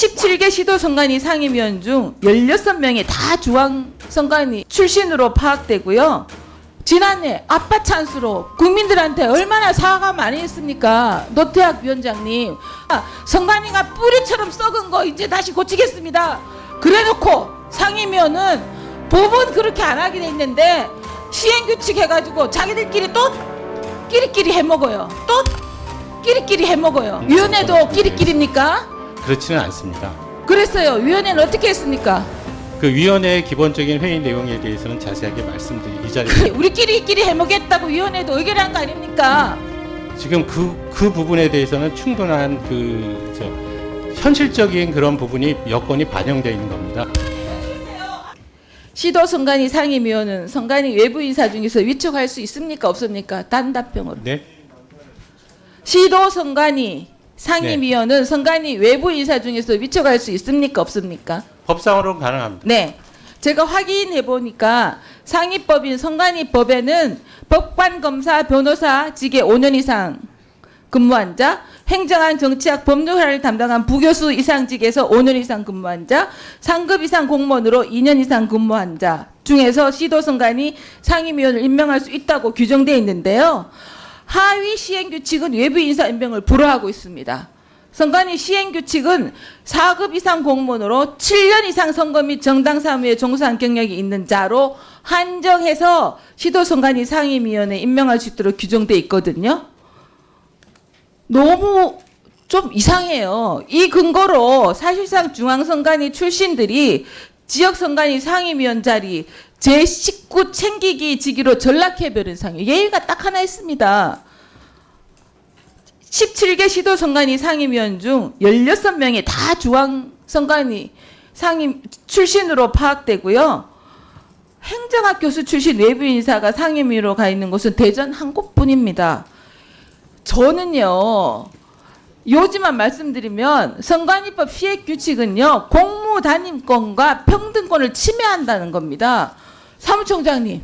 17개 시도선관위 상임위원 중 16명이 다 중앙선관위 출신으로 파악되고요. 지난해 아빠 찬스로 국민들한테 얼마나 사과 많이 했습니까? 노태학 위원장님. 선관위가 뿌리처럼 썩은 거 이제 다시 고치겠습니다. 그래놓고 상임위원은 법은 그렇게 안 하게 돼 있는데 시행규칙 해가지고 자기들끼리 또 끼리끼리 해먹어요. 또 끼리끼리 해먹어요. 위원회도 끼리끼리입니까? 그렇지는 않습니다. 그랬어요. 위원회는 어떻게 했습니까? 그 위원회의 기본적인 회의 내용에 대해서는 자세하게 말씀드리 이 자리에 우리끼리 해먹겠다고 위원회도 의결한 거 아닙니까? 지금 그 부분에 대해서는 충분한 현실적인 그런 부분이 여건이 반영되어 있는 겁니다. 시도선관위 상임위원은 선관위 외부 인사 중에서 위촉할 수 있습니까? 없습니까? 단답형으로. 네. 시도선관위 상임위원은 선관위 외부 인사 중에서 위촉할 수 있습니까? 없습니까? 법상으로는 가능합니다. 네. 제가 확인해 보니까 상위법인 선관위법에는 법관, 검사, 변호사 직에 5년 이상 근무한 자, 행정안, 정치학, 법률화를 담당한 부교수 이상직에서 5년 이상 근무한 자, 상급 이상 공무원으로 2년 이상 근무한 자 중에서 시도선관위 상임위원을 임명할 수 있다고 규정되어 있는데요. 하위 시행규칙은 외부 인사 임명을 불허하고 있습니다. 선관위 시행규칙은 4급 이상 공무원으로 7년 이상 선거 및 정당 사무에 종사한 경력이 있는 자로 한정해서 시도선관위 상임위원회 임명할 수 있도록 규정되어 있거든요. 너무 좀 이상해요. 이 근거로 사실상 중앙선관위 출신들이 지역선관위 상임위원 자리 제 식구 챙기기 직위로 전락해버린 상황이에요. 예의가 딱 하나 있습니다. 17개 시도선관위 상임위원 중 16명이 다 중앙선관위 상임 출신으로 파악되고요. 행정학 교수 출신 외부 인사가 상임위로 가 있는 곳은 대전 한 곳뿐입니다. 저는요, 요지만 말씀드리면 선관위법 시행규칙은요, 공무단임권과 평등권을 침해한다는 겁니다. 사무총장님,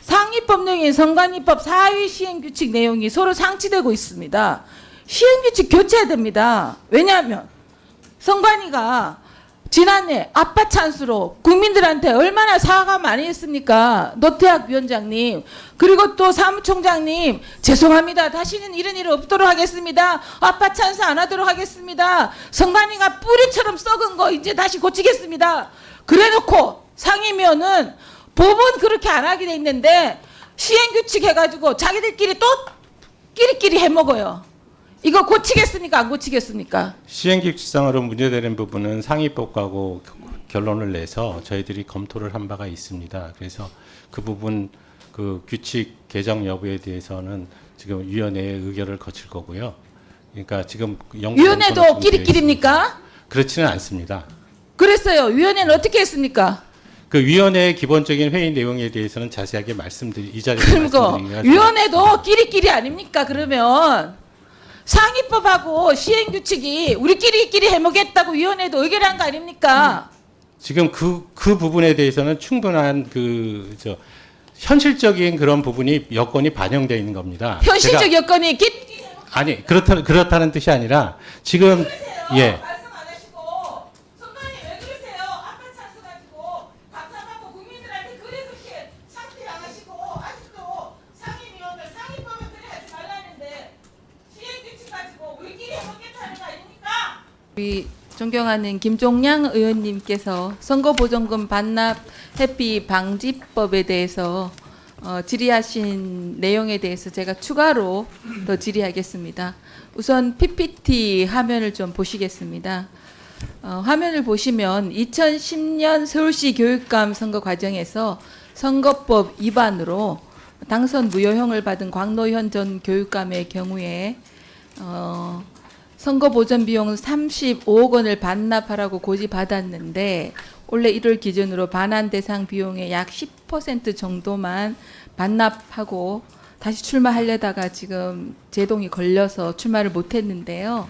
상위법령인 선관위법 4위 시행규칙 내용이 서로 상치되고 있습니다. 시행규칙 교체해야 됩니다. 왜냐하면 선관위가 지난해 아빠 찬스로 국민들한테 얼마나 사과 많이 했습니까? 노태학 위원장님. 그리고 또 사무총장님, 죄송합니다. 다시는 이런 일 없도록 하겠습니다. 아빠 찬스 안 하도록 하겠습니다. 선관위가 뿌리처럼 썩은 거 이제 다시 고치겠습니다. 그래놓고 상임위원은 법은 그렇게 안 하게 돼 있는데 시행규칙 해가지고 자기들끼리 또 끼리끼리 해먹어요. 이거 고치겠습니까? 안 고치겠습니까? 시행규칙상으로 문제되는 부분은 상위법하고 결론을 내서 저희들이 검토를 한 바가 있습니다. 그래서 그 부분 그 규칙 개정 여부에 대해서는 지금 위원회의 의결을 거칠 거고요. 그러니까 지금 위원회도 끼리끼리입니까? 그렇지는 않습니다. 그랬어요. 위원회는 어떻게 했습니까? 그 위원회의 기본적인 회의 내용에 대해서는 자세하게 이 자리에서 그리고 말씀드리기가 위원회도 끼리끼리 아닙니까? 그러면 상위법하고 시행규칙이 우리끼리 해먹겠다고 위원회도 의결한 거 아닙니까? 지금 그 부분에 대해서는 충분한 현실적인 그런 부분이 여건이 반영되어 있는 겁니다. 현실적 여건이 아니 그렇다는 뜻이 아니라 지금 예. 말씀 안 하시고 선관위 왜 그러세요? 아빠 찬스 가지고 답답하고 국민들한테 그렇게 상필 안 하시고 아직도 상임위원들 상임법은 그래 하지 말라는데 시행규칙 가지고 우리끼리 해먹겠다는 거 아닙니까? 우리 존경하는 김종량 의원님께서 선거보전금 반납 회피 방지법에 대해서 질의하신 내용에 대해서 제가 추가로 더 질의하겠습니다. 우선 PPT 화면을 좀 보시겠습니다. 화면을 보시면 2010년 서울시 교육감 선거 과정에서 선거법 위반으로 당선 무효형을 받은 광노현 전 교육감의 경우에 선거 보전 비용 35억 원을 반납하라고 고지받았는데 올해 1월 기준으로 반환 대상 비용의 약 10% 정도만 반납하고 다시 출마하려다가 지금 제동이 걸려서 출마를 못했는데요.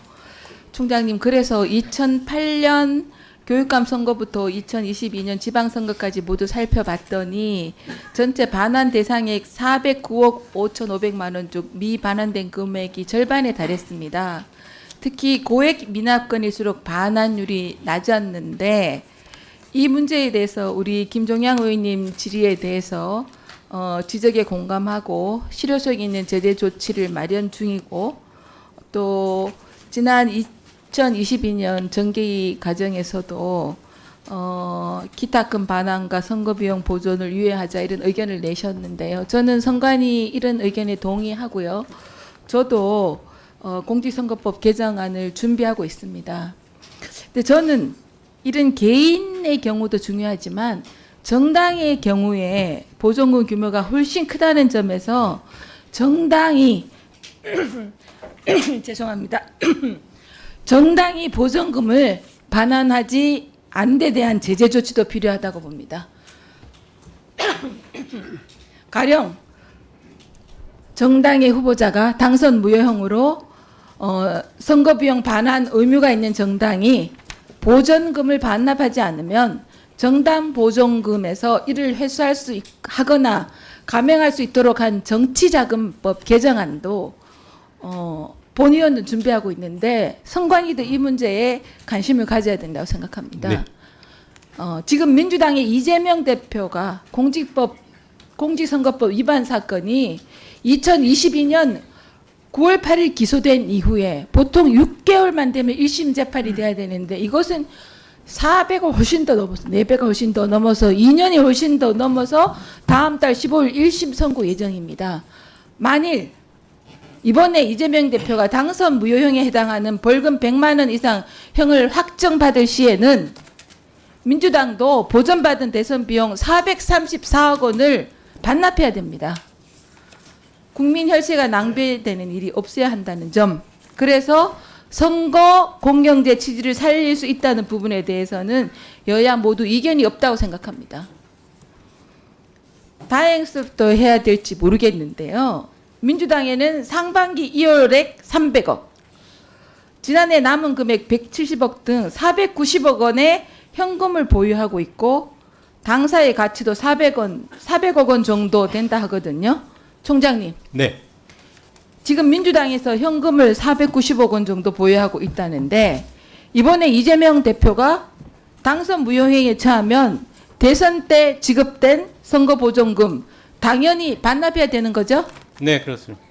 총장님, 그래서 2008년 교육감 선거부터 2022년 지방선거까지 모두 살펴봤더니 전체 반환 대상액 409억 5,500만 원 중 미반환된 금액이 절반에 달했습니다. 특히 고액 미납건일수록 반환율이 낮았는데 이 문제에 대해서 우리 김종양 의원님 질의에 대해서 지적에 공감하고 실효성 있는 제재 조치를 마련 중이고 또 지난 2022년 정개위 과정에서도 기타금 반환과 선거비용 보존을 유예하자 이런 의견을 내셨는데요. 저는 선관위 이런 의견에 동의하고요. 저도 공직선거법 개정안을 준비하고 있습니다. 근데 저는 이런 개인의 경우도 중요하지만 정당의 경우에 보존금 규모가 훨씬 크다는 점에서 정당이 죄송합니다. 정당이 보존금을 반환하지 않는 데 대한 제재 조치도 필요하다고 봅니다. 가령 정당의 후보자가 당선 무효형으로 선거비용 반환 의무가 있는 정당이 보전금을 반납하지 않으면 정당 보존금에서 이를 회수할 수 하거나 감행할 수 있도록 한 정치자금법 개정안도 본의원은 준비하고 있는데 선관위도 이 문제에 관심을 가져야 된다고 생각합니다. 네. 지금 민주당의 이재명 대표가 공직선거법 위반 사건이 2022년 9월 8일 기소된 이후에 보통 6개월만 되면 1심 재판이 돼야 되는데 이것은 400을 훨씬 더 넘어서 4배가 훨씬 더 넘어서 2년이 훨씬 더 넘어서 다음 달 15일 1심 선고 예정입니다. 만일 이번에 이재명 대표가 당선 무효형에 해당하는 벌금 100만 원 이상 형을 확정받을 시에는 민주당도 보전받은 대선 비용 434억 원을 반납해야 됩니다. 국민 혈세가 낭비되는 일이 없어야 한다는 점. 그래서 선거 공경제 취지를 살릴 수 있다는 부분에 대해서는 여야 모두 이견이 없다고 생각합니다. 다행스럽도 해야 될지 모르겠는데요. 민주당에는 상반기 2월액 300억, 지난해 남은 금액 170억 등 490억 원의 현금을 보유하고 있고 당사의 가치도 400억 원 정도 된다 하거든요. 총장님. 네. 지금 민주당에서 현금을 490억 원 정도 보유하고 있다는데 이번에 이재명 대표가 당선 무효행위에 처하면 대선 때 지급된 선거보존금 당연히 반납해야 되는 거죠? 네, 그렇습니다.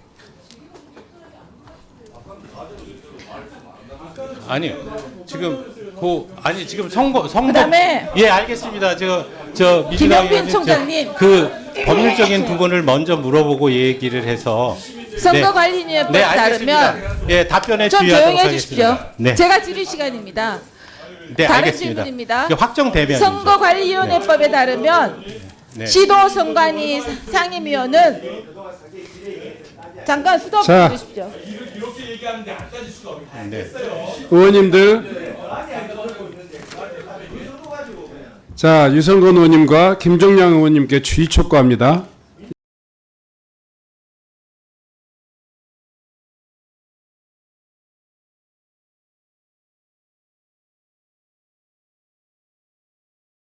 아니요. 지금 지금 선거 그다음에 예, 알겠습니다. 저 민주당 김영빈 의원님, 총장님. 그 법률적인 부분을 먼저 물어보고 얘기를 해서 선거관리위원회법에 네, 따르면 알겠습니다. 예, 답변에 좀 주의하도록 조용해 주십시오. 하겠습니다. 네. 제가 질의 시간입니다. 네, 다른 알겠습니다. 질문입니다. 이게 확정되면 선거관리위원회법에 따르면 네. 시도선관위 상임위원은 잠깐 스톱 자. 해주십시오. 네. 의원님들, 자, 유성건 의원님과 김종양 의원님께 주의 촉구합니다.